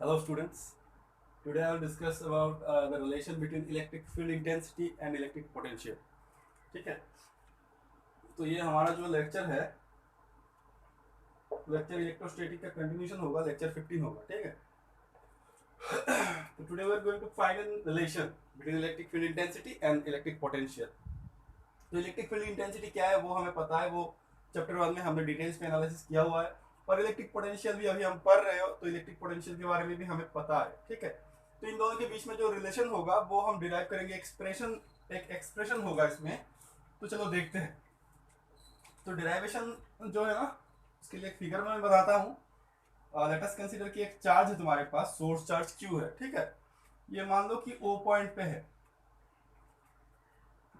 Hello students. Today I will discuss about the relation between electric field intensity and electric potential. ठीक है, तो ये हमारा जो लेक्चर है, लेक्चर इलेक्ट्रोस्टैटिक का कंटिन्यूशन होगा, लेक्चर 15 होगा. ठीक है, तो today we are going to find an relation between electric field intensity and electric potential. तो इलेक्ट्रिक फील्ड इंटेंसिटी क्या है वो हमें पता है, वो चैप्टर 1 में हमने डिटेल्स में एनालिसिस किया हुआ है. और इलेक्ट्रिक पोटेंशियल भी अभी हम पढ़ रहे हो, तो इलेक्ट्रिक पोटेंशियल के बारे में भी हमें पता है. ठीक है, तो इन दोनों के बीच में जो रिलेशन होगा वो हम डिराइव करेंगे. एक एक्सप्रेशन होगा इसमें. तो चलो देखते हैं. तो डिराइवेशन जो है ना, उसके लिए एक फिगर में मैं बताता हूँ. लेट अस कंसीडर कि एक चार्ज है तुम्हारे पास, सोर्स चार्ज Q है. ठीक है, ये मान लो कि O पॉइंट पे है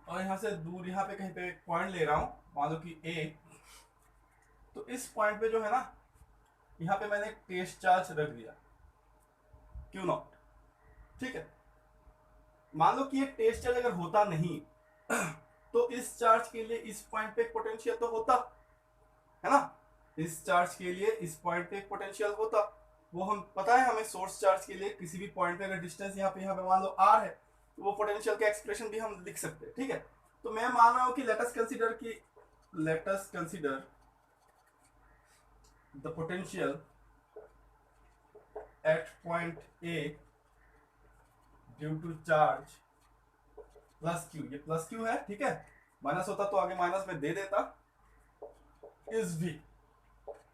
और यहाँ से दूर यहाँ पे कहीं पे एक पॉइंट ले रहा हूँ, मान लो कि A. तो इस पॉइंट पे जो है ना, यहाँ पे मैंने एक टेस्ट चार्ज रख दिया Q0. ठीक है, मान लो कि ये टेस्ट चार्ज अगर होता नहीं तो इस चार्ज के लिए इस पॉइंट पे एक पोटेंशियल तो होता है ना. इस चार्ज के लिए इस पॉइंट पे एक पोटेंशियल होता. वो हम पता है हमें, सोर्स चार्ज के लिए किसी भी पॉइंट पे अगर डिस्टेंस यहाँ पे मान लो r है, तो वो पोटेंशियल का एक्सप्रेशन भी हम लिख सकते हैं. ठीक है, तो मैं मान रहा हूँ कि let us consider the potential at point A due to charge plus Q. ये प्लस Q है. ठीक है, माइनस होता तो आगे माइनस में दे देता. इस V,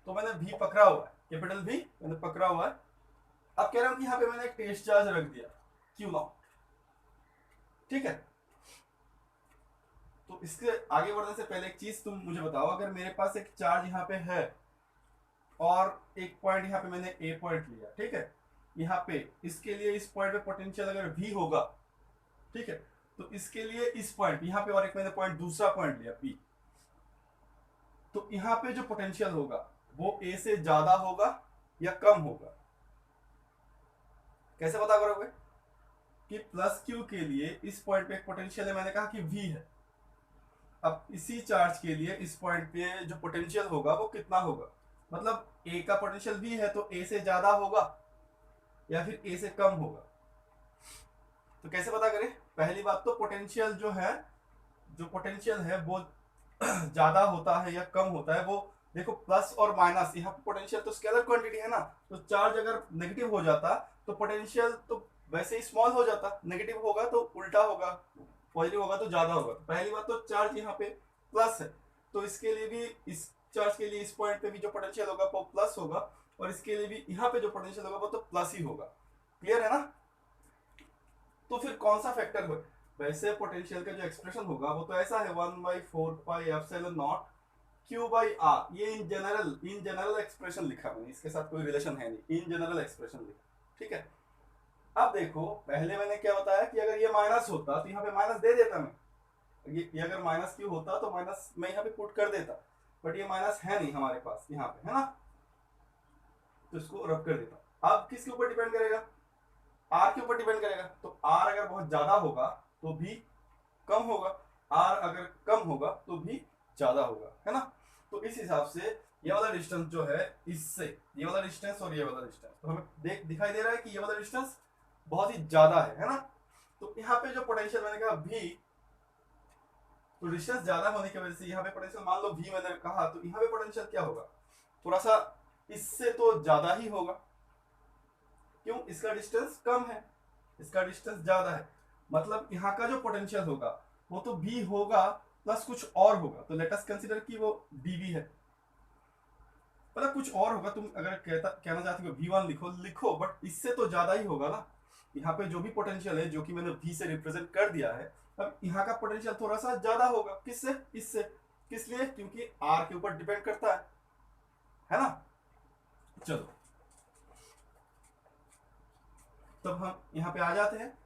तो मैंने V पकड़ा हुआ है, कैपिटल V मैंने पकड़ा हुआ है. अब कह रहा हूं कि यहाँ पे मैंने एक टेस्ट चार्ज रख दिया Q0. ठीक है, तो इसके आगे बढ़ने से पहले एक चीज तुम मुझे बताओ, अगर मेरे पास एक चार्ज यहाँ पे है और एक पॉइंट यहाँ पे मैंने A पॉइंट लिया. ठीक है, यहाँ पे इसके लिए इस पॉइंट पे पोटेंशियल अगर V होगा, ठीक है, तो इसके लिए इस पॉइंट यहाँ पे और एक मैंने पॉइंट दूसरा पॉइंट लिया P, तो यहाँ पे जो पोटेंशियल होगा वो A से ज्यादा होगा या कम होगा. कैसे पता करोगे कि प्लस Q के लिए इस पॉइंट पे एक पोटेंशियल है, मैंने कहा कि V है. अब इसी चार्ज के लिए इस पॉइंट पे जो पोटेंशियल होगा वो कितना होगा, मतलब A का पोटेंशियल V है तो A से ज्यादा होगा या फिर A से कम होगा. तो कैसे पता करें? पहली बात तो पोटेंशियल जो पोटेंशियल है वो ज्यादा होता है या कम होता है, वो देखो प्लस और माइनस, यहाँ पे पोटेंशियल तो स्केलर क्वांटिटी है ना, तो चार्ज अगर नेगेटिव हो जाता तो पोटेंशियल तो वैसे ही स्मॉल हो जाता, नेगेटिव होगा तो उल्टा होगा, पॉजिटिव होगा तो ज्यादा होगा. तो पहली बात तो चार्ज यहाँ पे प्लस है, तो इसके लिए भी, इस चार्ज के लिए इस पॉइंट पे भी जो पोटेंशियल होगा वो प्लस होगा, और इसके लिए भी यहाँ पे जो पोटेंशियल होगा वो तो प्लस ही होगा. क्लियर है ना? तो फिर कौन सा फैक्टर हो? वैसे पोटेंशियल का जो एक्सप्रेशन होगा वो तो ऐसा है 1/4πε0 Q/r. ये इन जनरल एक्सप्रेशन लिखा मैंने, इसके साथ कोई रिलेशन है नहीं, इन जनरल एक्सप्रेशन लिखा. ठीक है, अब देखो पहले मैंने क्या बताया कि अगर ये माइनस होता तो यहाँ पे माइनस दे देता मैं. ये अगर माइनस Q होता तो माइनस मैं यहाँ पे पुट कर देता, बट ये माइनस है नहीं हमारे पास यहाँ पे, है ना, तो इसको रब कर देता. अब किसके ऊपर डिपेंड करेगा? आर के ऊपर डिपेंड करेगा. तो आर अगर बहुत ज्यादा होगा तो भी कम होगा, आर अगर कम होगा तो भी ज्यादा होगा, है ना. तो इस हिसाब से ये वाला डिस्टेंस जो है, इससे ये वाला डिस्टेंस और ये वाला डिस्टेंस, तो हमें दिखाई दे रहा है कि ये वाला डिस्टेंस बहुत ही ज्यादा है ना. तो यहाँ पे जो पोटेंशियल मैंने कहा V, तो डिस्टेंस ज्यादा होने की वजह से यहाँ पे पोटेंशियल मान लो V मैंने कहा, तो यहाँ पे पोटेंशियल क्या होगा, थोड़ा सा इससे तो ज्यादा ही होगा. क्यों? इसका डिस्टेंस कम है, इसका डिस्टेंस ज्यादा है, मतलब यहाँ का जो पोटेंशियल होगा वो तो V होगा प्लस कुछ और होगा. तो लेट अस कंसीडर कि वो dV है, मतलब कुछ और होगा. तुम अगर कहना चाहते हो V1 लिखो, बट इससे तो ज्यादा ही होगा ना. यहाँ पे जो भी पोटेंशियल है जो कि मैंने V से रिप्रेजेंट कर दिया है, अब यहाँ का पोटेंशियल थोड़ा सा ज्यादा होगा. किससे? इससे. किस लिए? क्योंकि R के ऊपर डिपेंड करता है ना. चलो तब हम यहाँ पे आ जाते हैं.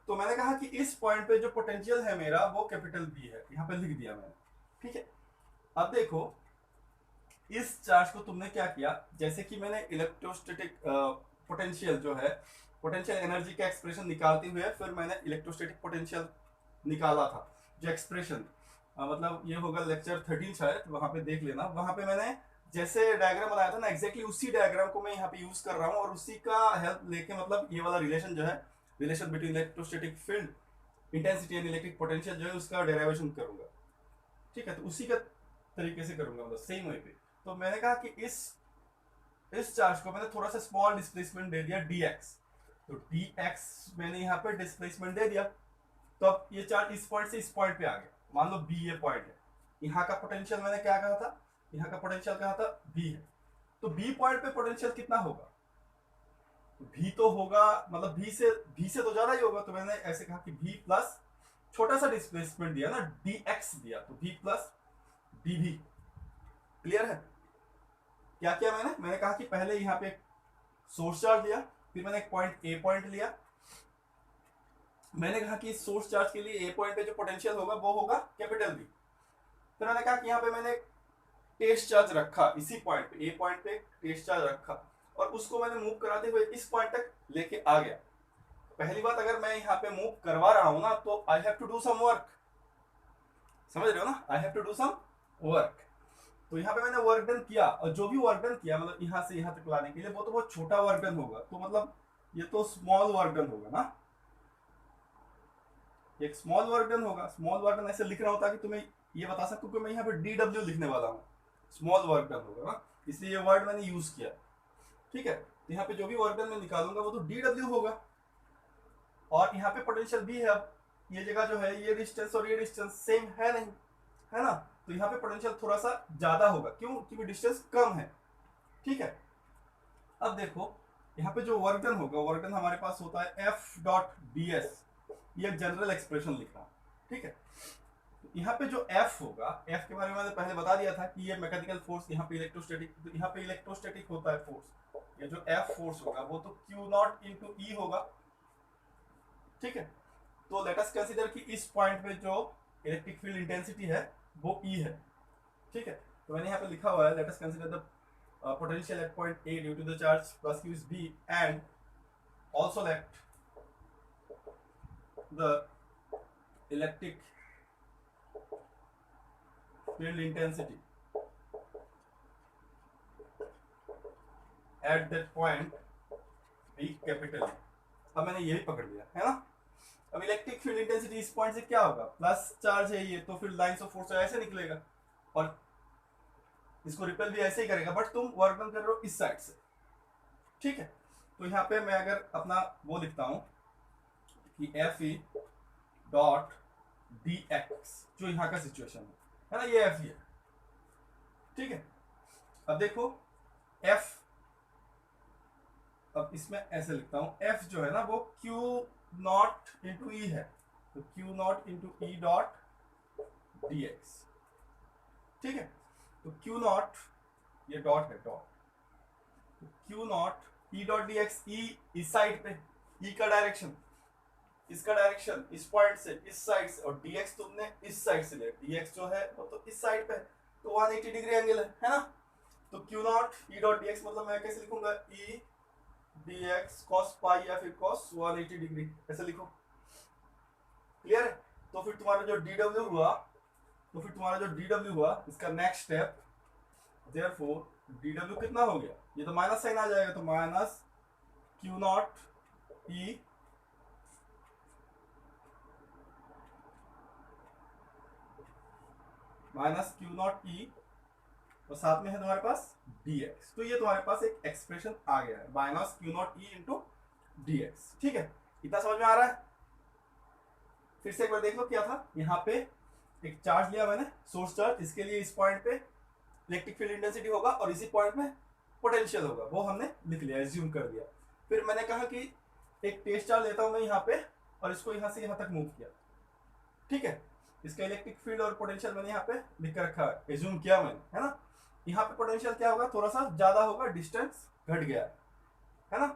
तो मैंने कहा कि इस पॉइंट पे जो पोटेंशियल है मेरा वो कैपिटल B है, यहाँ पे लिख दिया मैंने. ठीक है, अब देखो इस चार्ज को तुमने क्या किया, जैसे कि मैंने इलेक्ट्रोस्टैटिक पोटेंशियल जो है, पोटेंशियल एनर्जी का एक्सप्रेशन निकालते हुए फिर मैंने इलेक्ट्रोस्टैटिक पोटेंशियल निकाला था. जो एक्सप्रेशन मतलब ये होगा लेक्चर 13 शायद, वहां पे देख लेना. वहां पे मैंने जैसे डायग्राम बनाया था ना, एग्जैक्टली उसी डायग्राम को मैं यहाँ पे यूज कर रहा हूँ और उसी का हेल्प लेके मतलब ये वाला रिलेशन जो है, relation between electrostatic field intensity and electric potential जो है उसका डेरिवेशन करूंगा। ठीक है, तो उसी का तरीके से करूंगा, मतलब सेम वे पे। तो मैंने कहा कि इस चार्ज को मैंने थोड़ा सा स्मॉल डिस्प्लेसमेंट दे दिया dx, तो dx मैंने यहाँ पे डिस्प्लेसमेंट दे दिया। तो अब ये चार्ज इस पॉइंट से इस पॉइंट पे आ गया, मान लो b ये पॉइंट है, यहाँ का पोटेंशियल मैंने क्या कहा था, यहाँ का पोटेंशियल कहा था b है, तो b पॉइंट पे पोटेंशियल कितना होगा, v तो होगा, मतलब v से तो ज्यादा ही होगा, तो मैंने ऐसे कहा कि v प्लस छोटा सा डिस्प्लेसमेंट दिया ना dx दिया, तो v प्लस dv। क्लियर है? क्या किया मैंने कहा कि पहले यहाँ पे सोर्स चार्ज लिया, फिर मैंने एक पॉइंट ए पॉइंट लिया, मैंने कहा कि इस सोर्स चार्ज के लिए ए पॉइंट पे जो पोटेंशियल होगा वो होगा कैपिटल बी। फिर मैंने कहा कि यहाँ पे मैंने टेस्ट चार्ज रखा, इसी पॉइंट पे ए पॉइंट पे टेस्ट चार्ज रखा और उसको मैंने मूव कराते हुए इस पॉइंट तक लेके आ गया। पहली बात, अगर मैं यहाँ पे मूव करवा रहा हूं ना तो I have to do some work, समझ रहे हो ना, I have to do some work. तो यहाँ पे मैंने वर्क डन किया और जो भी वर्क डन किया मतलब यहाँ से यहाँ तक लाने के लिए वो तो बहुत छोटा वर्क डन होगा, तो मतलब ये तो स्मॉल वर्क डन होगा ना, एक स्मॉल वर्क डन होगा। स्मॉल वर्क डन ऐसे लिख रहा होता कि तुम्हें ये बता सकूं कि मैं यहाँ पे DW लिखने वाला हूँ, स्मॉल वर्क डन होगा ना, इसलिए ये वर्ड मैंने यूज किया। ठीक है, तो यहाँ पे जो भी वर्क डन मैं निकालूंगा वो तो DW होगा और यहाँ पे पोटेंशियल भी है। अब ये जगह जो है ये डिस्टेंस और ये डिस्टेंस सेम है नहीं, है ना, तो यहाँ पे पोटेंशियल थोड़ा सा ज्यादा होगा, क्यों, क्योंकि डिस्टेंस कम है। ठीक है, अब देखो यहाँ पे जो वर्क डन होगा, वर्क डन हमारे पास होता है F डॉट ds, ये जनरल एक्सप्रेशन लिख रहा हूँ। ठीक है, तो यहाँ पे जो F होगा, F के बारे में मैंने पहले बता दिया था कि ये मैकेनिकल फोर्स, यहाँ पे इलेक्ट्रोस्टैटिक, तो यहाँ पे इलेक्ट्रोस्टैटिक होता है फोर्स, ये जो F फोर्स होगा वो तो Q नॉट इंटू E होगा। ठीक है, तो लेट अस कंसीडर कि इस पॉइंट पे जो इलेक्ट्रिक फील्ड इंटेंसिटी है वो E है। ठीक है, तो मैंने यहाँ पे लिखा हुआ है late us consider the potential at point A due to the charge plus Q is B, and also let the electric field intensity at that point be capital A। अब मैंने ये भी पकड़ लिया है ना। अब इलेक्ट्रिक फील्ड इंटेंसिटी इस पॉइंट से क्या होगा, प्लस चार्ज है ये, तो फिर लाइंस ऑफ फोर्स ऐसे निकलेगा और इसको रिपेल भी ऐसे ही करेगा, बट तुम वर्क डन कर रहे हो इस साइड से। ठीक है, तो यहाँ पे मैं अगर अपना वो लिखता हूं कि Fe डॉट dx, जो यहाँ का सिचुएशन है ना, ये Fe है। ठीक है, अब देखो F, अब इसमें ऐसे लिखता हूं F जो है ना वो Q नॉट इंटू E है, तो Q not into E dot dx। ठीक है, तो Q नॉट, ये डॉट है डॉट, तो Q not E dot dx, E इस साइड पे, E का डायरेक्शन, इसका डायरेक्शन इस पॉइंट से इस साइड से, और dx तुमने इस साइड से लिया, dx जो है वो तो इस साइड पे, तो 180 डिग्री एंगल है ना। तो Q not E dot dx मतलब मैं कैसे लिखूंगा, E dx cos पाई या फिर cos 180 डिग्री, ऐसे लिखो। क्लियर है? तो फिर तुम्हारा जो dw हुआ, तो फिर तुम्हारा जो dw हुआ इसका नेक्स्ट स्टेप, देयरफॉर dw कितना हो गया, ये तो माइनस साइन आ जाएगा, तो minus Q not E minus Q not E और साथ में है तुम्हारे पास dx। तो ये तुम्हारे पास एक एक्सप्रेशन आ गया है, minus Q not E into dx। ठीक है, इतना समझ में आ रहा है? फिर से एक बार देख लो क्या था, यहाँ पे एक चार्ज लिया मैंने, सोर्स चार्ज, इसके लिए इस पॉइंट पे इलेक्ट्रिक फील्ड इंटेंसिटी होगा और इसी पॉइंट में पोटेंशियल होगा, वो हमने लिख लिया, एज्यूम कर दिया। फिर मैंने कहा कि एक टेस्ट चार्ज लेता हूं मैं यहाँ पे और इसको यहाँ से यहाँ तक मूव किया। ठीक है, इसका इलेक्ट्रिक फील्ड और पोटेंशियल मैंने यहाँ पे लिख कर रखा है, एज्यूम किया मैंने, है ना। यहाँ पे पोटेंशियल क्या होगा, थोड़ा सा ज्यादा होगा, डिस्टेंस घट गया है ना।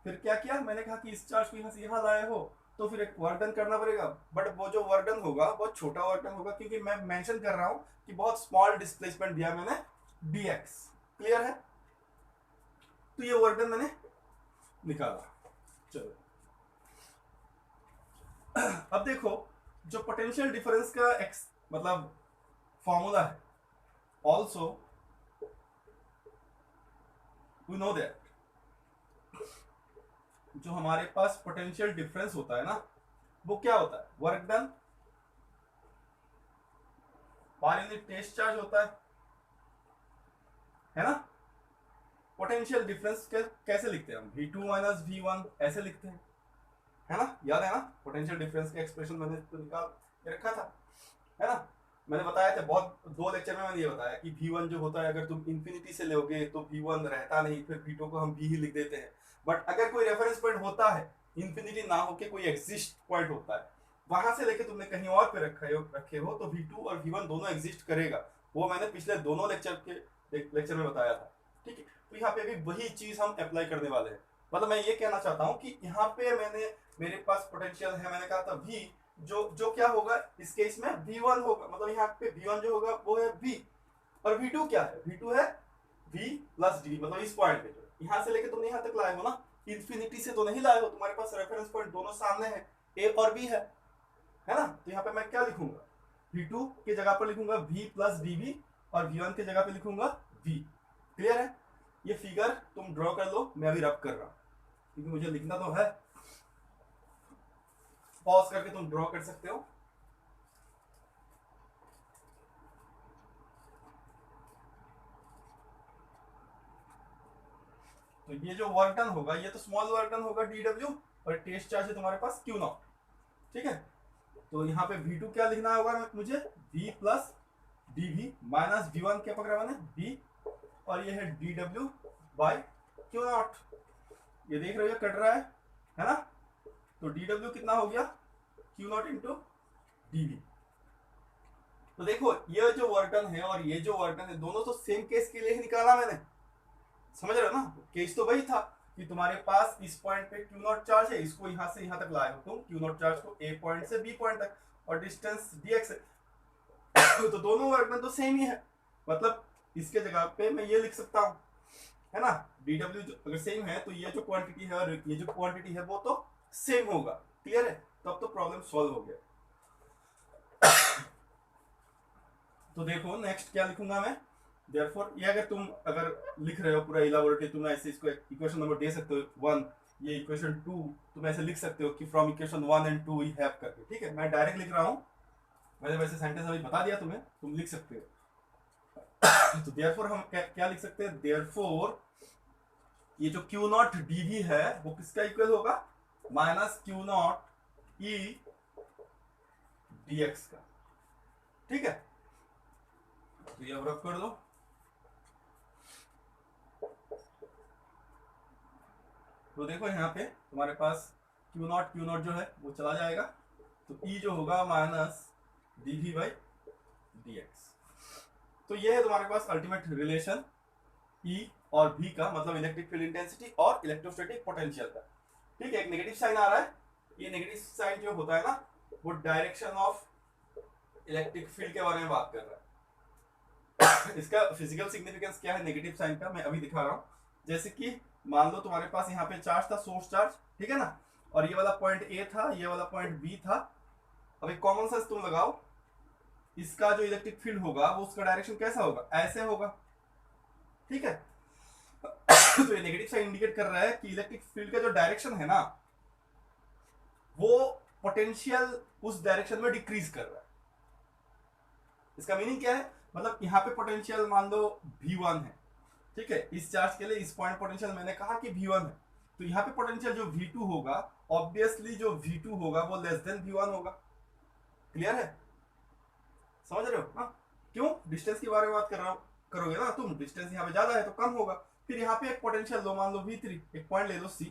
फिर क्या किया, मैंने कहा कि इस चार्ज को यहाँ से यहाँ लाए हो तो फिर एक वर्क डन करना पड़ेगा, बट वो जो वर्क डन होगा बहुत छोटा वर्क डन होगा, क्योंकि मैं मेंशन कर रहा हूँ कि बहुत स्मॉल डिस्प्लेसमेंट दिया मैंने dx। क्लियर है? तो ये वर्क डन मैंने निकाला। चलो अब देखो जो पोटेंशियल डिफरेंस का मतलब फॉर्मूला है, ऑल्सो वी नो दैट जो हमारे पास पोटेंशियल डिफरेंस होता है ना, वो क्या होता है, work done per unit test charge होता है ना। पोटेंशियल डिफरेंस कैसे लिखते हैं हम, V2 माइनस V1 ऐसे लिखते हैं, है ना, याद है ना, पोटेंशियल डिफरेंस का एक्सप्रेशन मैंने तो निकाल के रखा था, है ना। मैंने बताया था बहुत, 2 लेक्चर में मैंने ये बताया कि V1 जो होता है अगर तुम इंफिनिटी से लोगे तो V1 रहता नहीं, फिर V2 को हम V ही लिख देते हैं। बट अगर कोई रेफरेंस पॉइंट होता है, इंफिनिटी ना होके कोई एग्जिस्ट पॉइंट होता है, वहां से लेके तुमने कहीं और पे रखे हो तो V2 और V1 दोनों एग्जिस्ट करेगा। वो मैंने पिछले दोनों लेक्चर में बताया था, ठीक है। तो यहाँ पे भी वही चीज हम अप्लाई करने वाले हैं। मतलब मैं ये कहना चाहता हूँ कि यहाँ पे मेरे पास पोटेंशियल है, मैंने कहा था V, जो क्या होगा इस केस में V1 होगा, मतलब यहाँ पे V1 जो होगा वो है V, और V2 क्या है, V2 है V प्लस D, मतलब इस पॉइंट पे जो यहाँ से लेके तुमने यहाँ तक लाए हो ना, इंफिनिटी से तो नहीं लाए हो, तुम्हारे पास रेफरेंस पॉइंट दोनों सामने है, A और B है ना। तो यहाँ पे मैं क्या लिखूंगा, V2 के जगह पर लिखूंगा V प्लस DB, और V1 के जगह पे लिखूंगा V। क्लियर है, ये फिगर तुम ड्रॉ कर लो, मैं अभी रब कर रहा हूं क्योंकि मुझे लिखना तो है। पॉज करके तुम ड्रॉ कर सकते हो। तो ये जो वर्क डन होगा ये तो स्मॉल वर्क डन होगा dw, और टेस्ट चार्ज है तुम्हारे पास Q0, ठीक है। तो यहाँ पे V2 क्या लिखना होगा मुझे, V plus dv minus V1 क्या पकड़ा मैंने V, और ये है dw बाई Q0। ये देख रहे हो कट रहा है ना। तो dw कितना हो गया, Q0 इंटू dv। तो देखो ये जो वर्क डन है और ये जो वर्क डन है दोनों तो सेम केस के लिए ही निकाला मैंने, समझ रहे हो ना। केस तो वही था कि तुम्हारे पास इस पॉइंट पे Q0 चार्ज है, इसको यहां से यहां तक लाए हो तुम Q0 चार्ज को A पॉइंट से B पॉइंट तक, और डिस्टेंस dx है। तो दोनों वर्क डन तो सेम ही है, मतलब इसके जगह पे मैं ये लिख सकता हूं, है ना, dw अगर सेम है तो ये जो क्वांटिटी है और ये जो क्वांटिटी है वो तो सेम होगा। क्लियर है, तो अब तो प्रॉब्लम सॉल्व हो गया। तो देखो नेक्स्ट क्या लिखूंगा मैं, देयरफॉर ये अगर लिख रहे हो पूरा इलाबोरेटली, तुम ऐसे इसको इक्वेशन नंबर दे सकते हो 1, ये इक्वेशन 2 तुम ऐसे लिख सकते हो कि from equation 1 and 2 we have करके, ठीक है। मैं डायरेक्ट लिख रहा हूं, मैंने वैसे सेंटेंस अभी बता दिया तुम्हें, तुम लिख सकते हो। तो देयरफॉर हम क्या लिख सकते हैं, देयरफॉर ये जो Q0 dv है वो किसका इक्वल होगा, माइनस Q0 e dx का, ठीक है। तो ये अब रब कर दो। तो देखो यहाँ पे तुम्हारे पास Q0 जो है वो चला जाएगा, तो E जो होगा माइनस dv बाई dx। तो ये है तुम्हारे पास अल्टीमेट रिलेशन E और V का, मतलब इलेक्ट्रिक फील्ड इंटेंसिटी और इलेक्ट्रोस्टैटिक पोटेंशियल का, ठीक है। एक नेगेटिव साइन आ रहा है, ये नेगेटिव साइन जो होता है ना वो डायरेक्शन ऑफ इलेक्ट्रिक फील्ड के बारे में बात कर रहा है। इसका फिजिकल सिग्निफिकेंस क्या है नेगेटिव साइन का, मैं अभी दिखा रहा हूं। जैसे कि मान लो तुम्हारे पास यहाँ पे चार्ज था, सोर्स चार्ज, ठीक है ना, और ये वाला पॉइंट A था, ये वाला पॉइंट B था। अब एक कॉमन सेंस तुम लगाओ, इसका जो इलेक्ट्रिक फील्ड होगा वो उसका डायरेक्शन कैसा होगा, ऐसे होगा, ठीक है। तो ये नेगेटिव साइन इंडिकेट कर रहा है कि इलेक्ट्रिक फील्ड का जो डायरेक्शन है ना वो पोटेंशियल उस डायरेक्शन में डिक्रीज कर रहा है। इसका मीनिंग क्या है, मतलब यहाँ पे पोटेंशियल मान लो V1 है, ठीक है। इस चार्ज के लिए इस पॉइंट पोटेंशियल मैंने कहा कि V1 है, तो यहाँ पे पोटेंशियल जो V2 होगा, ऑब्वियसली जो V2 होगा वो लेस देन V1 होगा। क्लियर है, समझ रहे हो ना। क्यों, डिस्टेंस के बारे में बात करोगे ना तुम, डिस्टेंस यहाँ पे ज्यादा है तो कम होगा। फिर यहाँ पे एक पोटेंशियल लो, मान लो V3, एक पॉइंट ले लो C,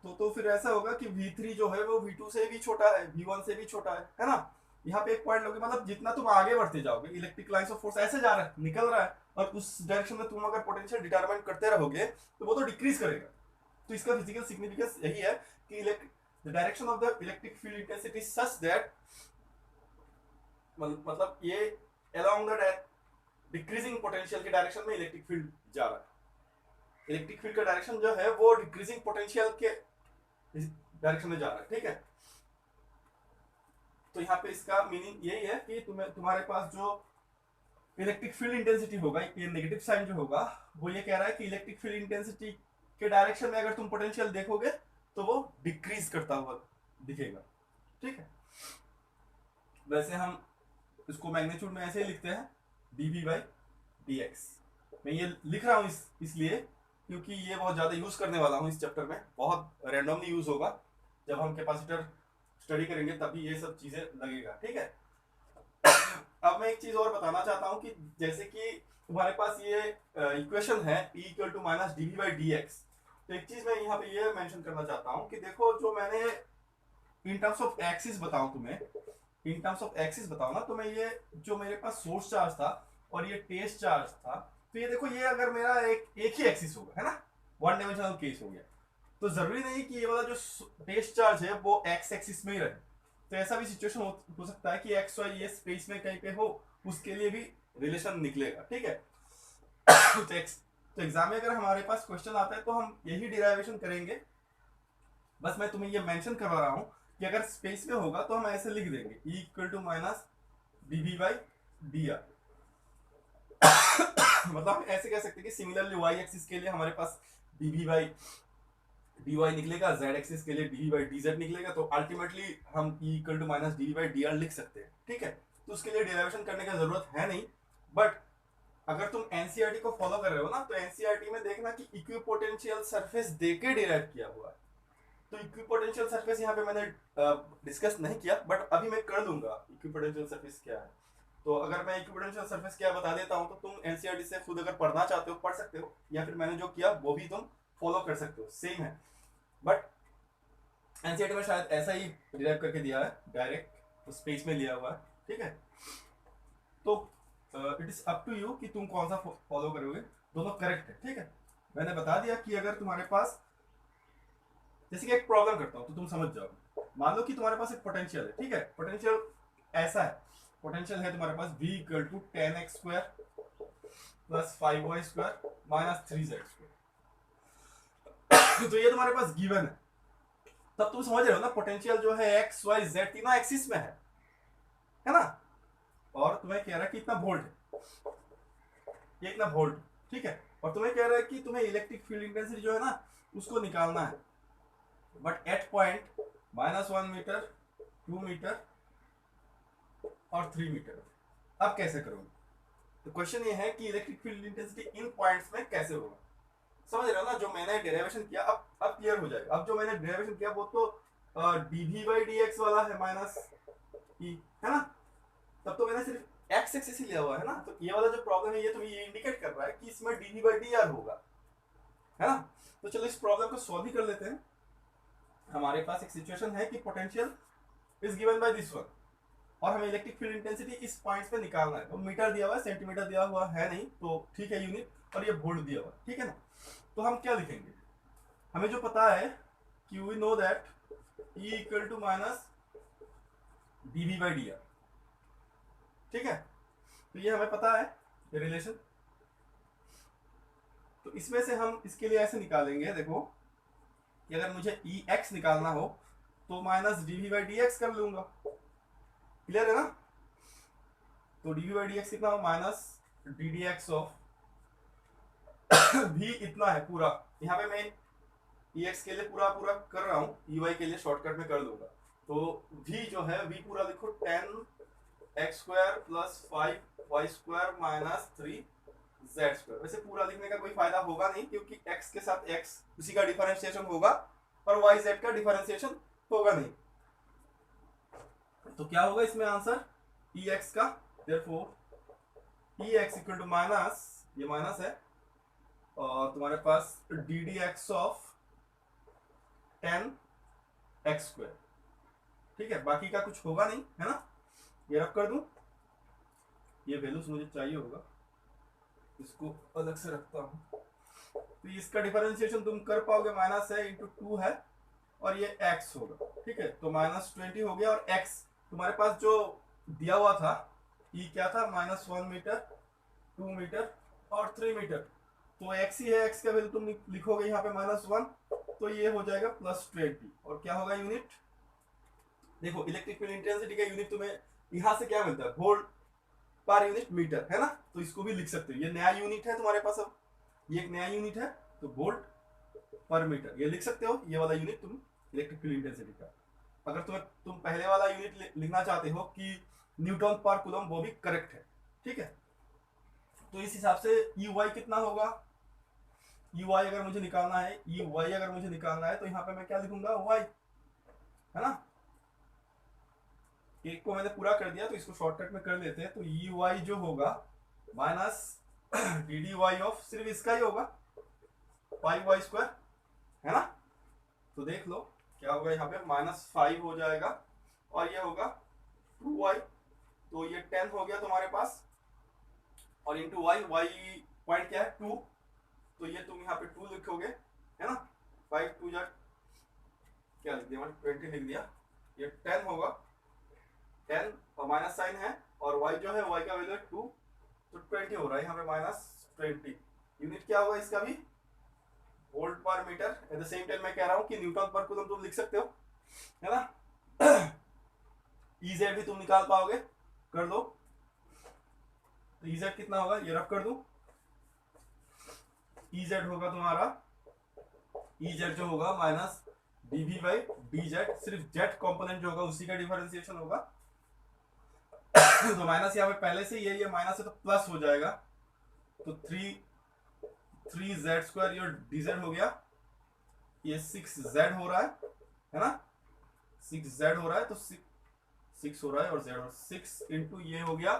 तो फिर ऐसा होगा कि V3 जो है वो V2 से भी छोटा है, V1 से भी छोटा है ना। यहाँ पे एक पॉइंट लोगे, मतलब जितना तुम आगे बढ़ते जाओगे इलेक्ट्रिक लाइंस ऑफ फोर्स ऐसे जा रहा है, निकल रहा है, और उस डायरेक्शन में तुम अगर पोटेंशियल डिटरमाइन करते रहोगे तो वो तो डिक्रीज करेगा। तो इसका फिजिकल सिग्निफिकेंस यही है कि the direction of the electric field intensity such that, मतलब ये अलोंग द डिक्रीजिंग पोटेंशियल के डायरेक्शन में इलेक्ट्रिक फील्ड जा रहा है। इलेक्ट्रिक फील्ड का डायरेक्शन जो है वो डिक्रीजिंग पोटेंशियल के डायरेक्शन में जा रहा है, ठीक है। तो यहाँ पे इसका मीनिंग यही है कि तुम्हारे पास जो इलेक्ट्रिक फील्ड इंटेंसिटी होगा, ये नेगेटिव साइन जो होगा वो ये कह रहा है कि इलेक्ट्रिक फील्ड इंटेंसिटी के डायरेक्शन में अगर तुम पोटेंशियल देखोगे तो वो डिक्रीज करता हुआ दिखेगा। ठीक है, वैसे हम इसको मैग्नीट्यूड में ऐसे ही लिखते हैं dv बाई dx। मैं ये लिख रहा हूँ इसलिए क्योंकि ये बहुत ज़्यादा यूज़ करने वाला हूँ इस चैप्टर में, बहुत रैंडमली यूज़ होगा। जब हम कैपेसिटर स्टडी करेंगे तभी ये सब चीज़ें लगेगा। ठीक है, अब मैं एक चीज़ और बताना चाहता हूँ कि जैसे कि तुम्हारे पास ये इक्वेशन है E equal to minus d v by d x, तो एक चीज़ मैं यहाँ पे ये मेंशन करना चाहता हूँ कि देखो जो मैंने इन टर्म्स ऑफ एक्सिस बताऊँ तुम्हें, इन टर्म्स ऑफ एक्सिस बताओ ना, तो मैं ये जो मेरे पास सोर्स चार्ज था और ये टेस्ट चार्ज था, तो ये देखो ये अगर मेरा एक ही एक्सिस होगा, है ना, वन डायमेंशनल केस हो गया, तो जरूरी नहीं कि ये वाला जो टेस्ट चार्ज है वो एक्स एक्सिस में ही रहे। तो ऐसा भी सिचुएशन हो सकता है कि एक्स वाई ये स्पेस में कहीं पे हो, उसके लिए भी रिलेशन निकलेगा। ठीक है, तो एग्जाम में अगर हमारे पास क्वेश्चन आता है तो हम यही डिराइवेशन करेंगे। बस मैं तुम्हें ये मेंशन करवा रहा हूँ कि अगर स्पेस में होगा तो हम ऐसे लिख देंगे E equal to minus d v by d r. मतलब हम ऐसे कह सकते हैं कि सिमिलरली वाई एक्सिस के लिए हमारे पास d v by d y निकलेगा, जेड एक्सिस के लिए d v by d z निकलेगा, तो अल्टीमेटली हम E equal to minus d v by d r लिख सकते हैं। ठीक है, तो उसके लिए डेरिवेशन करने की जरूरत है नहीं, बट अगर तुम एनसीईआरटी को फॉलो कर रहे हो ना, तो एनसीईआरटी में देखना कि इक्विपोटेंशियल सरफेस देके डिराइव किया हुआ है। तो इक्विपोटेंशियल सरफेस यहाँ पे मैंने डिस्कस नहीं किया, बट अभी मैं कर दूंगा इक्विपोटेंशियल सरफेस क्या है। तो अगर मैं इक्विपोटेंशियल सरफेस क्या बता देता हूँ तो तुम एनसीईआरटी से खुद अगर पढ़ना चाहते हो पढ़ सकते हो, या फिर मैंने जो किया वो भी तुम फॉलो कर सकते हो, सेम है। बट एनसीईआरटी में शायद ऐसा ही डिराइव करके दिया है, डायरेक्ट तो स्पेस में लिया हुआ है। ठीक है, तो it is up to you कि तुम कौन सा फॉलो करोगे, दोनों करेक्ट है। ठीक है, मैंने बता दिया कि अगर तुम्हारे पास, जैसे कि एक प्रॉब्लम करता हूं तो तुम समझ जाओ। मान लो कि तुम्हारे पास एक पोटेंशियल है। ठीक है, पोटेंशियल ऐसा है, पोटेंशियल है तुम्हारे पास v equal to 10x square plus 5y square minus 3z square. तो ये तुम्हारे पास गिवन है, तब तुम समझ रहे हो ना पोटेंशियल जो है x y z तीनों एक्सिस में है ना, और तुम्हें कह रहा है कि इतना वोल्ट है, ये इतना वोल्ट। ठीक है, और तुम्हें कह रहा है कि तुम्हें इलेक्ट्रिक फील्ड इंटेंसिटी जो है ना उसको निकालना है, but at point -1 metre, 2 metre और 3 मीटर। अब कैसे करोगे? तो क्वेश्चन ये है कि electric field intensity in points में कैसे होगा। समझ रहे हो ना, जो मैंने डेरिवेशन किया अब क्लियर हो जाएगा। अब जो मैंने डेरिवेशन किया वो तो dv बाई dx वाला है माइनस ई, है ना, तब तो मैंने सिर्फ एक्स एक्सिस ही लिया हुआ है ना, तो ये वाला जो प्रॉब्लम है ये तो ये इंडिकेट कर रहा है कि इसमें dv बाई dr होगा, है ना। तो चलो इस प्रॉब्लम को सॉल्व ही कर लेते हैं। हमारे पास एक सिचुएशन है कि potential is given by this one, और हमें इलेक्ट्रिक फील्ड इंटेंसिटी इस पॉइंट्स पे निकालना है। तो मीटर दिया हुआ है, सेंटीमीटर दिया हुआ है नहीं, तो ठीक है यूनिट, और ये वोल्ट दिया हुआ है। ठीक है ना, तो हम क्या लिखेंगे, हमें जो पता है कि we know that E equal to minus dv by dr। ठीक है, तो ये हमें पता है ये रिलेशन। तो इसमें से हम इसके लिए ऐसे निकालेंगे, देखो कि अगर मुझे Ex निकालना हो तो माइनस dv बाई dx कर लूंगा। क्लियर है ना, तो dv बाई dx कितना हो, माइनस ddx ऑफ v इतना है पूरा। यहाँ पे मैं ex के लिए पूरा कर रहा हूँ, ey के लिए शॉर्टकट में कर दूंगा। तो v जो है v पूरा लिखो 10x square plus 5y square minus 3z square. वैसे पूरा लिखने का कोई फायदा होगा नहीं, क्योंकि x के साथ x उसी का डिफरेंशिएशन होगा और yz का डिफरेंशिएशन होगा नहीं। तो क्या होगा इसमें आंसर ex का, therefore ex equal to minus, ये माइनस है, और तुम्हारे पास ddx ऑफ 10x स्क्वायर। ठीक है, बाकी का कुछ होगा नहीं, है ना। ये रख कर दूं, ये वैल्यूज मुझे चाहिए होगा, इसको अलग से रखता हूं। तो इसका डिफरेंशिएशन तुम कर पाओगे, माइनस है इंटू 2 है और ये x होगा। ठीक है, तो -20 हो गया, और x तुम्हारे पास जो दिया हुआ था e क्या था, -1 मीटर, 2 मीटर और 3 मीटर। तो x ही है, x का वैल्यू तुम लिखोगे यहाँ पे -1, तो ये हो जाएगा +20। और क्या होगा यूनिट, देखो इलेक्ट्रिक फील्ड इंटेंसिटी का यूनिट तुम्हें यहाँ से क्या मिलता है, वोल्ट। पर यूनिट मीटर, है ना। तो इसको भी लिख सकते हो, ये नया यूनिट है तुम्हारे पास, अब ये एक नया यूनिट है, तो वोल्ट पर मीटर ये लिख सकते हो, ये वाला यूनिट तुम इलेक्ट्रिक फील्ड इंटेंसिटी का। अगर तुम पहले वाला यूनिट लिखना चाहते हो कि न्यूटन पर कूलम, वो भी करेक्ट है, ठीक है। तो इस हिसाब से यूआई कितना होगा, यूआई अगर मुझे निकालना है, यूआई अगर मुझे निकालना है तो यहाँ पे मैं क्या लिखूंगा, वाई, है ना। एक को मैंने पूरा कर दिया तो इसको शॉर्टकट में कर लेते हैं। तो यूआई जो होगा minus d d y of, सिर्फ इसका ही होगा, फाइव वाई स्क्वायर, है ना। तो देख लो क्या होगा, यहाँ पे -5 हो जाएगा और ये होगा 2y, तो ये 10 हो गया तुम्हारे पास, और इंटू वाई, वाई पॉइंट क्या है 2, तो ये तुम यहाँ पे 2 लिखोगे, है ना। 5 2 जा क्या लिख दिया, 20 लिख दिया, ये 10 होगा, 10 और माइनस साइन है, और y जो है y का वैल्यू है 2, तो 20 हो रहा है यहाँ पे -20। यूनिट क्या होगा इसका भी, volt per metre. At the same time मैं कह रहा हूँ कि न्यूटन पर कूलम तुम लिख सकते हो, है ना। EZ भी तुम निकाल पाओगे, कर दो। तो EZ कितना होगा, ये रफ कर दो। EZ होगा तुम्हारा, EZ जो होगा माइनस dV बाई dz, सिर्फ z कंपोनेंट जो होगा उसी का डिफरेंशिएशन होगा। तो माइनस यहाँ पे पहले से ये माइनस है तो प्लस हो जाएगा, तो 3z स्क्वायर, ये dz हो गया, ये 6z हो रहा है ना, 6z हो रहा है, तो 6 हो रहा है और z, और 6 इंटू ये हो गया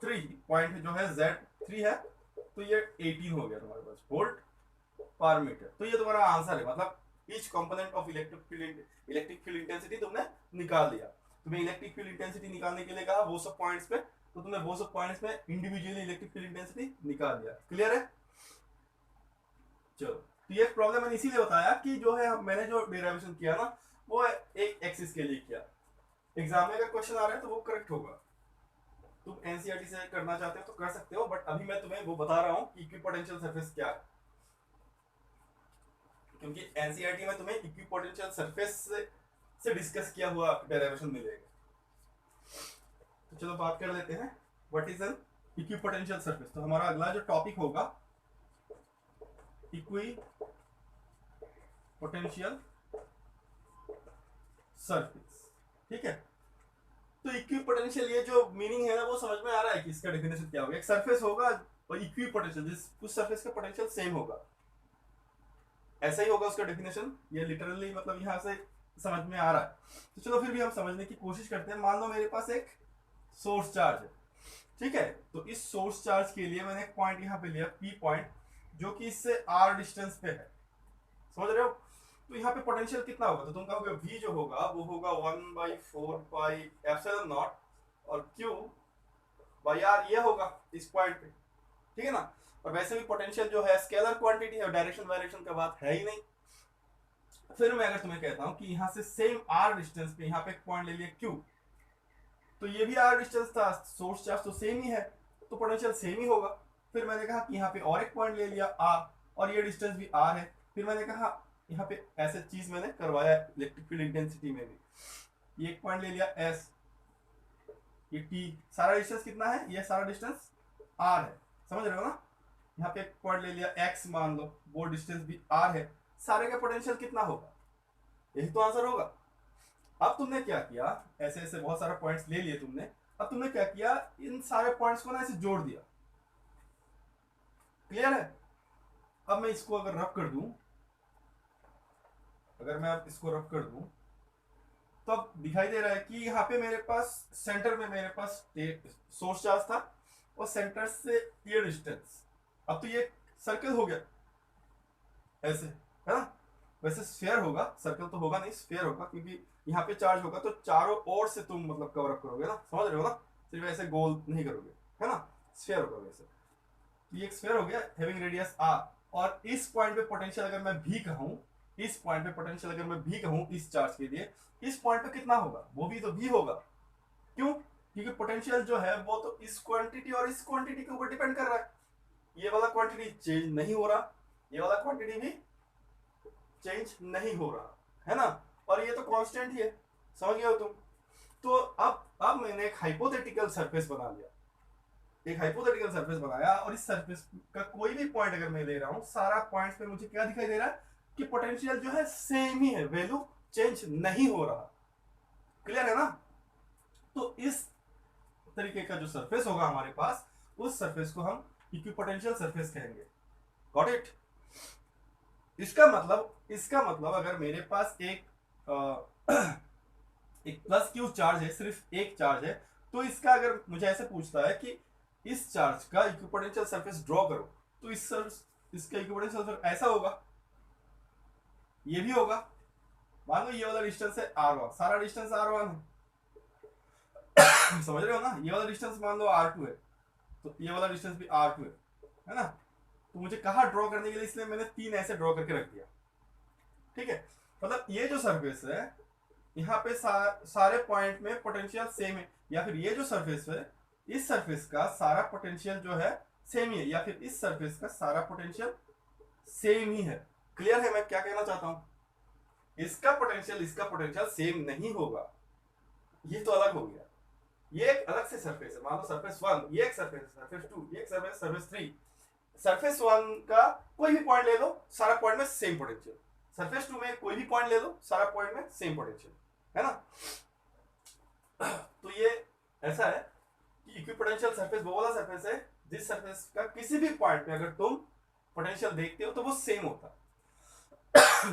3 पॉइंट जो है z 3 है, तो ये 18 हो गया तुम्हारे पास वोल्ट पर मीटर। तो ये तुम्हारा आंसर है, मतलब each component of electric field intensity तुमने निकाल दिया। तुम्हें इलेक्ट्रिक फील्ड इंटेंसिटी निकालने के लिए कहा वो सब पॉइंट्स पे, तो तुमने वो सब पॉइंट्स पे इंडिविजुअली इलेक्ट्रिक फील्ड इंटेंसिटी निकाल दिया। क्लियर है, चलो। तो ये प्रॉब्लम मैंने इसीलिए बताया कि जो है मैंने जो डेरिवेशन किया ना वो एक एक्सिस के लिए किया। एग्जाम में अगर क्वेश्चन आ रहा है तो वो करेक्ट होगा। तुम एनसीईआरटी से करना चाहते हो तो कर सकते हो, बट अभी मैं तुम्हें वो बता रहा हूँ कि इक्विपोटेंशियल सरफेस क्या है, क्योंकि एनसीईआरटी में तुम्हें इक्विपोटेंशियल सरफेस से डिस्कस किया हुआ डेरिवेशन मिलेगा। तो चलो बात कर लेते हैं what is an equipotential surface. तो हमारा अगला जो टॉपिक होगा इक्विपोटेंशियल सरफेस, ठीक है। तो इक्विपोटेंशियल ये जो मीनिंग है ना वो समझ में आ रहा है कि इसका डेफिनेशन क्या होगा। एक सरफेस होगा और इक्विपोटेंशियल, उस सरफेस का पोटेंशियल सेम होगा, ऐसा ही होगा उसका डेफिनेशन। ये लिटरली मतलब यहाँ से समझ में आ रहा है। तो चलो फिर भी हम समझने की कोशिश करते हैं। मान लो मेरे पास एक सोर्स चार्ज है, ठीक है। तो इस सोर्स चार्ज के लिए मैंने एक पॉइंट यहाँ पे लिया P पॉइंट, जो कि इससे R डिस्टेंस पे है, समझ रहे हो। तो यहाँ पे पोटेंशियल कितना होगा, तो तुम कहोगे V जो होगा वो होगा 1/4 पाई एप्सिलॉन नॉट, और Q बाई R ये होगा इस पॉइंट पे, ठीक है ना। और वैसे भी पोटेंशियल जो है स्केलर क्वांटिटी है, डायरेक्शन वायरेक्शन का बात है ही नहीं। फिर मैं अगर तुम्हें कहता हूं कि यहाँ से सेम R डिस्टेंस पे यहाँ पे एक पॉइंट ले लिया Q, तो ये भी R डिस्टेंस था, सोर्स चार्ज तो सेम ही है, तो पोटेंशियल सेम ही होगा। फिर मैंने कहा कि यहाँ पे और एक पॉइंट ले लिया R, और ये डिस्टेंस भी R है। फिर मैंने कहा यहाँ पे ऐसे चीज मैंने करवाया इलेक्ट्रिक फील्ड इंटेंसिटी में भी, ये एक पॉइंट ले लिया S, ये T, सारा डिस्टेंस कितना है, ये सारा डिस्टेंस R है, समझ रहे हो ना। यहाँ पे एक पॉइंट ले लिया X मान लो, वो डिस्टेंस भी R है, सारे का पोटेंशियल कितना होगा, यही तो आंसर होगा। अब तुमने क्या किया, ऐसे ऐसे बहुत सारे पॉइंट्स ले लिए तुमने, अब तुमने क्या किया, इन सारे पॉइंट्स को ना ऐसे जोड़ दिया। क्लियर है। अब मैं इसको अगर रफ कर दूं, अगर मैं अब इसको रफ कर दूं तो अब दिखाई दे रहा है कि यहाँ पे मेरे पास सेंटर में मेरे पास सोर्स चार्ज था और सेंटर से ये डिस्टेंस, अब तो ये सर्कल हो गया ऐसे, है ना। वैसे स्फीयर होगा, सर्कल तो होगा नहीं, स्फीयर होगा, क्योंकि यहाँ पे चार्ज होगा तो चारों ओर से तुम मतलब कवर अप करोगे ना, समझ रहे हो ना, सिर्फ ऐसे गोल नहीं करोगे, है ना। स्फीयर होगा वैसे, ये एक स्फीयर हो गया हैविंग रेडियस r, और इस पॉइंट पे पोटेंशियल अगर मैं भी कहूं, इस पॉइंट पे पोटेंशियल अगर मैं भी कहूं इस चार्ज के लिए, इस पॉइंट पे कितना होगा, वो भी तो भी होगा। क्यों, क्योंकि पोटेंशियल जो है वो तो इस क्वांटिटी और इस क्वांटिटी के ऊपर डिपेंड कर रहा है। ये वाला क्वांटिटी चेंज नहीं हो रहा, ये वाला क्वांटिटी भी चेंज नहीं हो रहा, है ना, और ये तो कांस्टेंट ही है, समझ गए हो तुम। तो अब मैंने एक हाइपोथेटिकल सरफेस बना लिया, एक हाइपोथेटिकल सरफेस बनाया और इस सरफेस का कोई भी पॉइंट अगर मैं ले रहा हूं, सारा पॉइंट्स पे मुझे क्या दिखाई दे रहा है कि पोटेंशियल जो है सेम ही है, वैल्यू चेंज नहीं हो रहा। क्लियर है ना? तो इस तरीके का जो सरफेस होगा हमारे पास, उस सरफेस को हम इक्विपोटेंशियल सरफेस कहेंगे। Got it? इसका मतलब अगर मेरे पास एक प्लस क्यू चार्ज है, सिर्फ एक चार्ज है, तो इसका अगर मुझे ऐसे पूछता है कि इस चार्ज का इक्विपोटेंशियल सरफेस ड्रॉ करो, तो इसका इक्विपोटेंशियल सरफेस ऐसा होगा, ये भी होगा। मान लो ये वाला डिस्टेंस है r1, सारा डिस्टेंस r1 है, समझ रहे हो ना? ये वाला डिस्टेंस मान लो r2 है, तो ये वाला डिस्टेंस भी r2 है ना? तो मुझे कहा ड्रॉ करने के लिए, इसलिए मैंने 3 ऐसे ड्रॉ करके रख दिया। ठीक है, मतलब ये जो सरफेस है, यहाँ पे सारे पॉइंट में पोटेंशियल सेम है, या फिर ये जो सरफेस है, इस सरफेस का सारा पोटेंशियल जो है सेम ही है, या फिर इस सरफेस का सारा पोटेंशियल सेम ही है। क्लियर है मैं क्या कहना चाहता हूं? इसका पोटेंशियल सेम नहीं होगा, ये तो अलग हो गया। ये एक अलग से सरफेस है, मान लो सरफेस 1, ये एक सरफेस, सरफेस 2, ये एक सरफेस, सरफेस 3। सरफेस 1 का कोई भी पॉइंट ले लो, सारा पॉइंट में सेम पोटेंशियल। सरफेस 2 में कोई भी पॉइंट ले लो, सारा पॉइंट में सेम पोटेंशियल, है ना? तो ये ऐसा है कि इक्विपोटेंशियल सरफेस वो वाला सरफेस है जिस सरफेस का किसी भी पॉइंट पे अगर तुम पोटेंशियल देखते हो तो वो सेम होता है।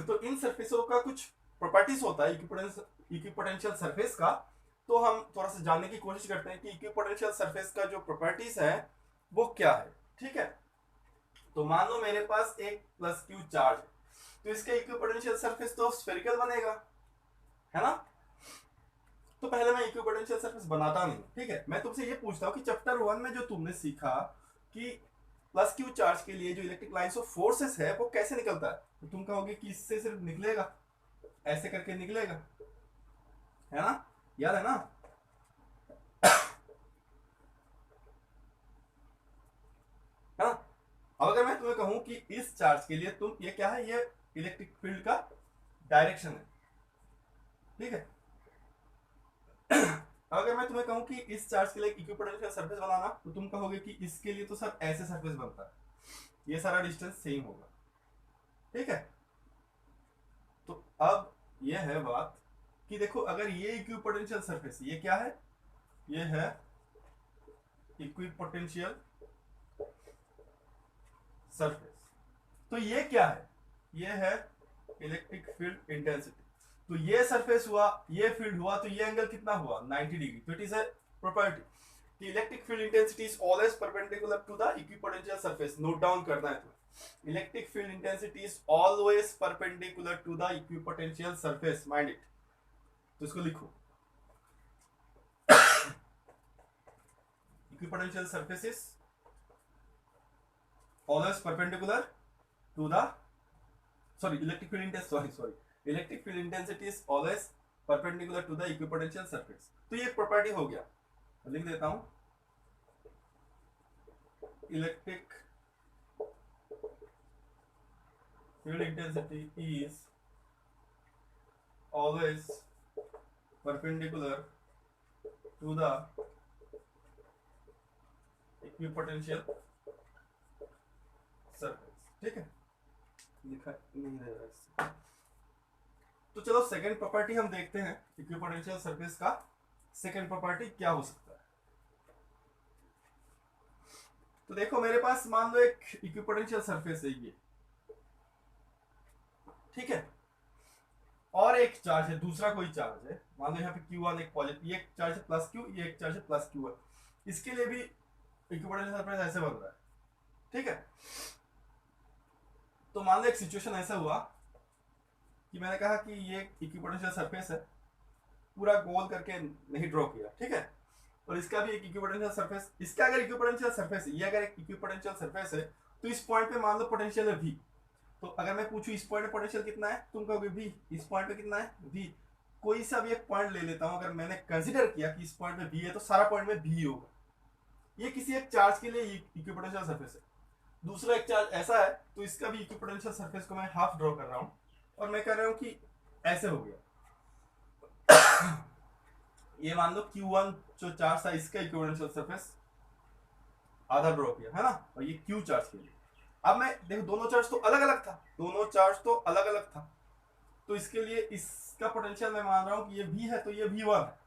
तो इन सरफेसों का कुछ प्रॉपर्टीज होता है इक्विपोटेंशियल सरफेस का, तो हम थोड़ा सा जानने की कोशिश करते हैं कि इक्विपोटेंशियल सरफेस का जो प्रॉपर्टीज है वो क्या है। ठीक है, तो मान लो मेरे पास एक प्लस क्यू चार्ज है, तो इसका इक्विपोटेंशियल सरफेस तो स्फेरिकल बनेगा, है ना? तो पहले मैं इक्विपोटेंशियल सरफेस बनाता नहीं। ठीक है, मैं तुमसे ये पूछता हूँ कि चैप्टर 1 में जो तुमने सीखा कि प्लस क्यू चार्ज के लिए जो इलेक्ट्रिक लाइंस ऑफ फोर्सेस है वो कैसे निकलता है, तो तुम कहोगे कि इससे सिर्फ निकलेगा, ऐसे करके निकलेगा, है ना? याद है ना? है ना? अब अगर मैं तुम्हें कहूं कि इस चार्ज के लिए तुम, ये क्या है, ये इलेक्ट्रिक फील्ड का डायरेक्शन है। ठीक है, अगर मैं तुम्हें कहूं कि इस चार्ज के लिए इक्विपोटेंशियल सरफेस बनाना, तो तुम कहोगे कि इसके लिए तो सर ऐसे सरफेस बनता है, ये सारा डिस्टेंस सेम होगा। ठीक है, तो अब ये है बात कि देखो, अगर ये इक्विपोटेंशियल सरफेस, ये क्या है, ये है इक्विपोटेंशियल सरफेस, तो ये क्या है, ये है इलेक्ट्रिक फील्ड इंटेंसिटी। तो ये सरफेस हुआ, ये फील्ड हुआ, तो ये एंगल कितना हुआ, 90 डिग्री। तो इट इज अ प्रॉपर्टी कि electric field intensity is always perpendicular to the equipotential surface. Note down करना है तुम्हें, electric field intensity is always perpendicular to the equipotential surface, mind it. तो इसको लिखो, equipotential surface is always perpendicular to the electric field intensity is always perpendicular to the equipotential surface। तो ये एक property हो गया, लिख देता हूं, electric field intensity is always perpendicular to the equipotential surface. ठीक है, लिखा नहीं रहेगा। तो चलो सेकंड प्रॉपर्टी हम देखते हैं, इक्विपोटेंशियल सरफेस का सेकंड प्रॉपर्टी क्या हो सकता है। तो देखो, मेरे पास मान लो एक इक्विपोटेंशियल सरफेस है ये, ठीक है, और एक चार्ज है, दूसरा कोई चार्ज है, मान लो यहाँ पे Q1 एक पॉजिटिव, ये एक चार्ज है प्लस Q, ये एक चार्ज है प्लस Q1। इसके लिए भी इक्विपोटेंशियल सरफेस ऐसे बन रहा है। ठीक है, तो मान लो एक सिचुएशन ऐसा हुआ कि मैंने कहा कि ये इक्विपोटेंशियल सरफेस है, पूरा गोल करके नहीं ड्रॉ किया। ठीक है, और इसका भी एक इक्विपोटेंशियल सरफेस, इसका अगर इक्विपोटेंशियल सरफेस है, ये अगर एक इक्विपोटेंशियल सरफेस है, तो इस पॉइंट पे मान लो पोटेंशियल है V। तो अगर मैं पूछूं इस पॉइंट पे पोटेंशियल कितना है, तुम कहोगे V। इस पॉइंट पे कितना है, V। कोई सा भी एक पॉइंट ले लेता हूं, अगर मैंने कंसिडर किया कि इस पॉइंट पे V है, तो सारा पॉइंट में V होगा। ये किसी एक चार्ज के लिए इक्विपोटेंशियल सरफेस है। दूसरा एक चार्ज ऐसा है, तो इसका भी इक्विपोटेंशियल सरफेस को मैं हाफ ड्रॉ कर रहा हूं, और मैं कह रहा हूं कि ऐसे हो गया। ये मान लो Q1 जो चार्ज था, इसका इक्विपोटेंशियल सरफेस आधा ड्रॉ किया है ना, और ये क्यू चार्ज के लिए। अब मैं देखो दोनों चार्ज तो अलग अलग था, दोनों चार्ज तो अलग अलग था, तो इसके लिए इसका पोटेंशियल मैं मान रहा हूं कि ये V है तो ये V1 है,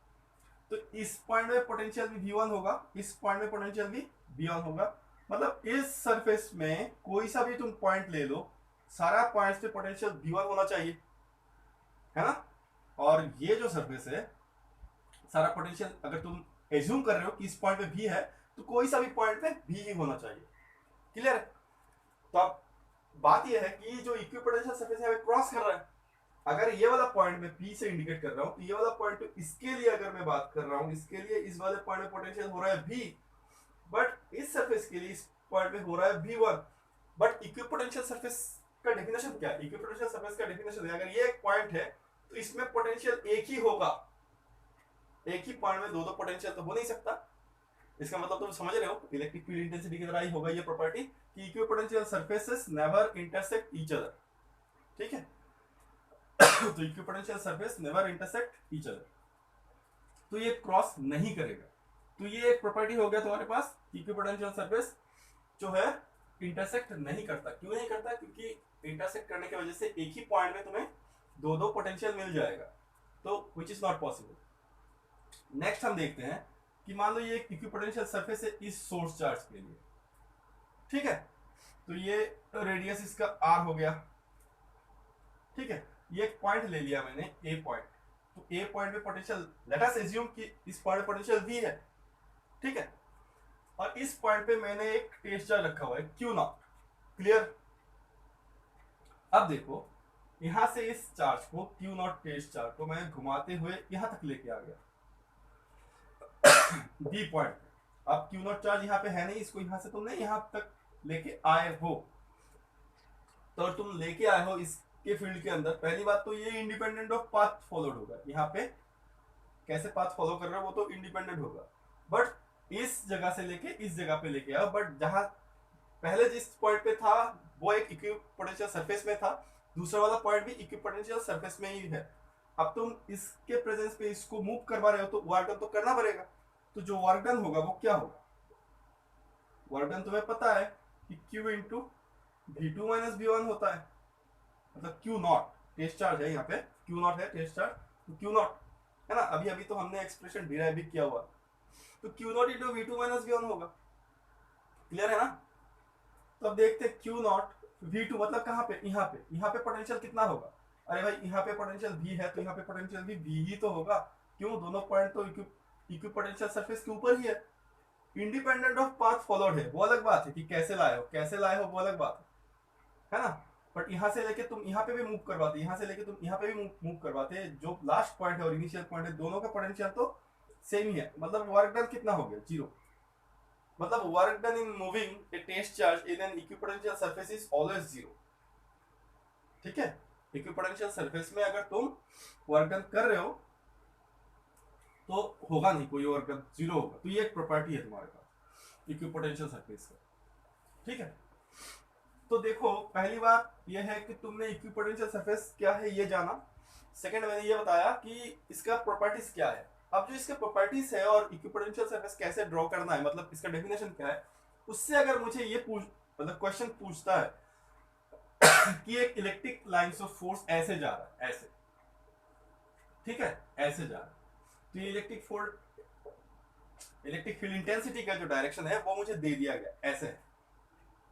तो इस पॉइंट में पोटेंशियल भी V1 होगा, इस पॉइंट में पोटेंशियल भी V1 होगा। मतलब इस सरफेस में कोई सा भी तुम पॉइंट ले लो, सारा पॉइंट्स पे पोटेंशियल V1 होना चाहिए, है ना। और ये जो सरफेस है, सारा पोटेंशियल अगर तुम एज्यूम कर रहे हो कि इस पॉइंट पे V है, तो कोई सा भी पॉइंट पे V ही होना चाहिए। क्लियर है। तो अब बात यह है कि जो इक्विपोटेंशियल सरफेस है क्रॉस कर रहा है, अगर ये वाला पॉइंट मैं P से इंडिकेट कर रहा हूं, तो ये वाला पॉइंट, तो इसके लिए अगर मैं बात कर रहा हूं, इसके लिए इस वाले पॉइंट में पोटेंशियल हो रहा है V, बट इस सरफेस के लिए इस पॉइंट में हो रहा है V1। बट इक्विपोटेंशियल सरफेस का डेफिनेशन क्या है? इक्विपोटेंशियल सरफेस का डेफिनेशन है, अगर ये एक पॉइंट है तो इसमें पोटेंशियल एक ही होगा, एक ही पॉइंट में दो दो पोटेंशियल तो हो नहीं सकता। इसका मतलब तुम समझ रहे हो, इलेक्ट्रिक फील्ड इंटेंसिटी की तरह ही होगा ये प्रॉपर्टी कि equipotential surfaces never intersect each other. ठीक है। तो equipotential surface never intersect each other, तो ये क्रॉस नहीं करेगा। तो ये एक प्रॉपर्टी हो गया तुम्हारे पास, इक्विपोटेंशियल सरफेस जो है इंटरसेक्ट नहीं करता। क्यों नहीं करता? क्योंकि इंटरसेक्ट करने की वजह से एक ही पॉइंट में तुम्हें दो दो पोटेंशियल मिल जाएगा, तो which is not possible. Next हम देखते हैं कि मान लो ये एक इक्विपोटेंशियल सरफेस है इस सोर्स चार्ज के लिए, ठीक है। तो ये रेडियस इसका r हो गया, ठीक है। ये एक पॉइंट ले लिया मैंने a पॉइंट, तो a पॉइंट पे पोटेंशियल, लेट अस अज्यूम कि इस पॉइंट पे पोटेंशियल v है, ठीक है। और इस पॉइंट पे मैंने एक टेस्ट चार्ज रखा हुआ है Q0। क्लियर। अब देखो यहां से इस चार्ज को Q0 टेस्ट चार्ज को मैं घुमाते हुए यहां तक लेके आ गया बी पॉइंट। अब Q0 चार्ज यहाँ पे है नहीं, इसको यहाँ से तुमने यहाँ तक लेके आए हो, तो तुम लेके आए हो इसके फील्ड के अंदर। पहली बात तो ये इंडिपेंडेंट ऑफ पाथ फॉलोड होगा, यहाँ पे कैसे पाथ फॉलो कर रहे हो वो तो इंडिपेंडेंट होगा, बट इस जगह से लेके इस जगह पे लेके आओ। बट जहां पहले जिस पॉइंट पे था वो एक इक्विपोटेंशियल सरफेस में था, दूसरा वाला पॉइंट भी इक्विपोटेंशियल सरफेस में ही है। अब तुम इसके प्रेजेंस पे इसको मूव करवा रहे हो, तो वर्क डन तो करना पड़ेगा। तो जो वर्क डन होगा वो क्या होगा? वर्क डन तुम्हें पता है कि Q into V2 minus V1 होता है, मतलब Q0 टेस्ट चार्ज है, यहाँ पे Q0 है टेस्ट चार्ज, तो Q0 है ना। अभी अभी तो हमने एक्सप्रेशन डिराइव भी किया हुआ, तो Q0 into V2 minus V1 होगा। क्लियर है ना। तो अब देखते हैं Q0 V2 मतलब कहाँ पे, यहाँ पे पोटेंशियल कितना होगा? अरे भाई यहाँ पे पोटेंशियल V है तो यहाँ पे पोटेंशियल भी V ही तो होगा। क्यों? दोनों पॉइंट तो इक्विपोटेंशियल सरफेस के ऊपर ही है। इंडिपेंडेंट ऑफ पाथ फॉलोड है, वो अलग बात है कि कैसे लाए हो वो अलग बात है ना। बट यहाँ से लेके तुम यहाँ पे भी मूव करवाते, यहाँ से लेके तुम यहाँ पे भी मूव करवाते, जो लास्ट पॉइंट है और इनिशियल पॉइंट है दोनों का पोटेंशियल तो सेम ही है। मतलब वर्क डन कितना हो गया? 0। मतलब work done in moving a test charge in an equipotential surface is always 0। ठीक है। इक्विपोटेंशियल सरफेस में अगर तुम वर्क डन कर रहे हो तो होगा नहीं कोई वर्क डन, 0 होगा। तो ये एक प्रॉपर्टी है तुम्हारे पास इक्विपोटेंशियल सरफेस का, ठीक है। तो देखो पहली बात यह है कि तुमने इक्विपोटेंशियल सरफेस क्या है ये जाना। सेकंड मैंने ये बताया कि इसका प्रॉपर्टीज क्या है। अब जो इसके प्रॉपर्टीज है और इक्विपोटेंशियल सरफेस कैसे ड्रॉ करना है, मतलब इसका डेफिनेशन क्या है, उससे अगर मुझे ये मतलब क्वेश्चन पूछता है कि एक इलेक्ट्रिक लाइंस ऑफ फोर्स ऐसे जा रहा है, ऐसे, ठीक है, ऐसे जा रहा है, तो ये इलेक्ट्रिक फील्ड इंटेंसिटी का जो डायरेक्शन है वो मुझे दे दिया गया, ऐसे है।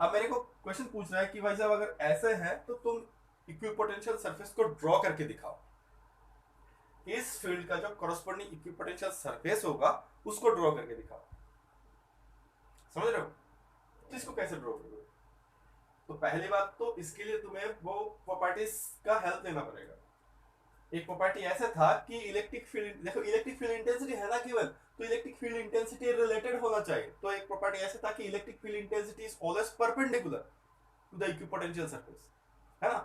अब मेरे को क्वेश्चन पूछ रहा है कि भाई साहब अगर ऐसे है तो तुम इक्विपोटेंशियल सरफेस को ड्रॉ करके दिखाओ। इस फील्ड का जो कॉरस्पॉन्डिंग इक्विपोटेंशियल सरफेस होगा उसको ड्रॉ करके दिखाओ। समझ रहे हो? तो इसको कैसे ड्रॉ करोगे? तो पहली बात तो इसके लिए तुम्हें वो प्रॉपर्टीज का हेल्प लेना पड़ेगा। एक प्रॉपर्टी ऐसा था कि इलेक्ट्रिक फील्ड, देखो इलेक्ट्रिक फील्ड इंटेंसिटी है ना केवल, तो इलेक्ट्रिक फील्ड इंटेंसिटी रिलेटेड होना चाहिए। तो एक प्रॉपर्टी ऐसा था कि electric field intensity is always perpendicular to the equipotential surface, है ना।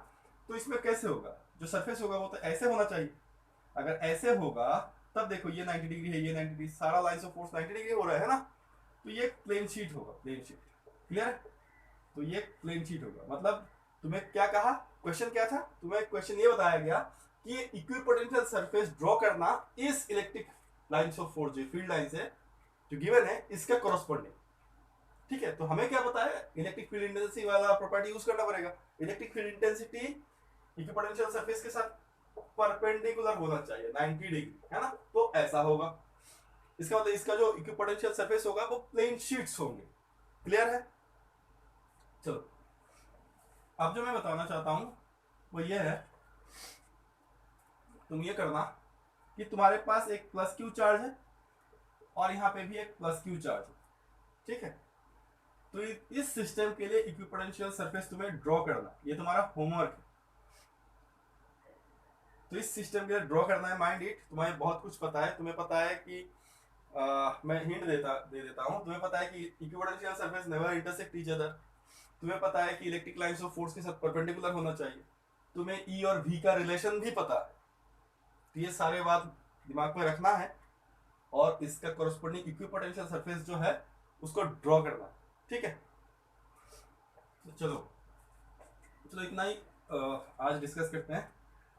तो इसमें कैसे होगा? जो सरफेस होगा वो तो ऐसे होना चाहिए। अगर ऐसे होगा तब देखो ये 90 डिग्री है, ये 90 डिग्री, सारा लाइंस ऑफ फोर्स 90 डिग्री हो रहा है ना। तो ये प्लेन शीट होगा, प्लेन शीट। क्लियर है? तो ये प्लेन शीट होगा। मतलब तुम्हें क्या कहा, क्वेश्चन क्या था? तुम्हें क्वेश्चन ये बताया गया कि ये इक्विपोटेंशियल सरफेस ड्रॉ करना इस इलेक्ट्रिक लाइंस ऑफ फोर्स, जो फील्ड लाइंस है जो गिवन है, इसका कॉरस्पॉन्डिंग, ठीक है, तो हमें क्या पता है, इलेक्ट्रिक फील्ड इंटेंसिटी वाला प्रॉपर्टी यूज करना पड़ेगा। Electric field intensity equipotential surface के साथ परपेंडिकुलर होना चाहिए 90 डिग्री, है ना, तो ऐसा होगा। इसका मतलब इसका जो इक्विपोटेंशियल सरफेस होगा वो प्लेन शीट्स होंगे। क्लियर है? चलो, अब जो मैं बताना चाहता हूं वो ये है, तुम ये करना कि तुम्हारे पास एक प्लस क्यू चार्ज है और यहाँ पे भी एक प्लस क्यू चार्ज है, ठीक है। तो इस सिस्टम के लिए इक्विपोटेंशियल सरफेस तुम्हें ड्रॉ करना, ये तुम्हारा होमवर्क है। तो इस सिस्टम के लिए ड्रॉ करना है, माइंड इट, तुम्हें बहुत कुछ पता है। तुम्हें पता है कि मैं हिंट दे देता हूँ। तुम्हें पता है कि equipotential surface never intersect each other. तुम्हें पता है कि इलेक्ट्रिक लाइंस ऑफ फोर्स के साथ परपेंडिकुलर होना चाहिए। तुम्हें ई और वी का रिलेशन भी पता है। तो ये सारे बात दिमाग में रखना है और इसका कोरस्पोंडिंग इक्विपोटेंशियल सरफेस जो है उसको ड्रॉ करना है, ठीक है। तो चलो इतना ही आज डिस्कस करते हैं।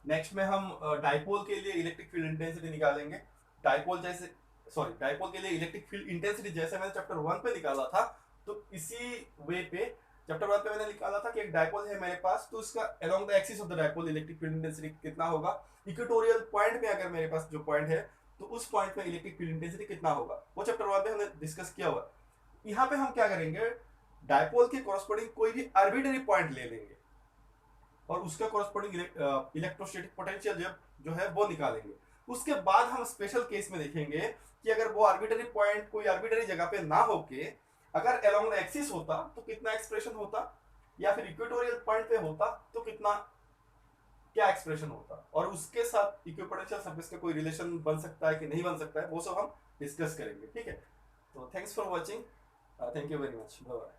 नेक्स्ट में हम डाइपोल के लिए इलेक्ट्रिक फील्ड इंटेंसिटी निकालेंगे। डाइपोल के लिए इलेक्ट्रिक फील्ड इंटेंसिटी जैसे मैंने चैप्टर 1 पे निकाला था, तो इसी वे पे चैप्टर 1 पे मैंने निकाला था कि एक डाइपोल है मेरे पास, तो इसका along the axis of the dipole electric field intensity कितना होगा। इक्वेटोरियल पॉइंट पे अगर मेरे पास जो पॉइंट है तो उस पॉइंट पे इलेक्ट्रिक फील्ड इंटेंसिटी कितना होगा, वो चैप्टर 1 में हमने डिस्कस किया हुआ। यहाँ पे हम क्या करेंगे, डाइपोल के कॉरस्पॉन्डिंग कोई भी आर्बिट्ररी पॉइंट ले लेंगे और उसका कॉरस्पॉन्डिंग इलेक्ट्रोस्टैटिक पोटेंशियल जो है वो निकालेंगे। उसके बाद हम स्पेशल केस में देखेंगे कि अगर वो आर्बिट्ररी पॉइंट कोई आर्बिट्ररी जगह पे ना होके अगर अलोंग द एक्सिस होता तो कितना एक्सप्रेशन होता, या फिर इक्वेटोरियल पॉइंट पे होता तो कितना क्या एक्सप्रेशन होता, और उसके साथ इक्विपोटेंशियल सरफेस का कोई रिलेशन बन सकता है कि नहीं बन सकता है, वो सब हम डिस्कस करेंगे, ठीक है। तो thanks for watching, thank you very much, bye bye.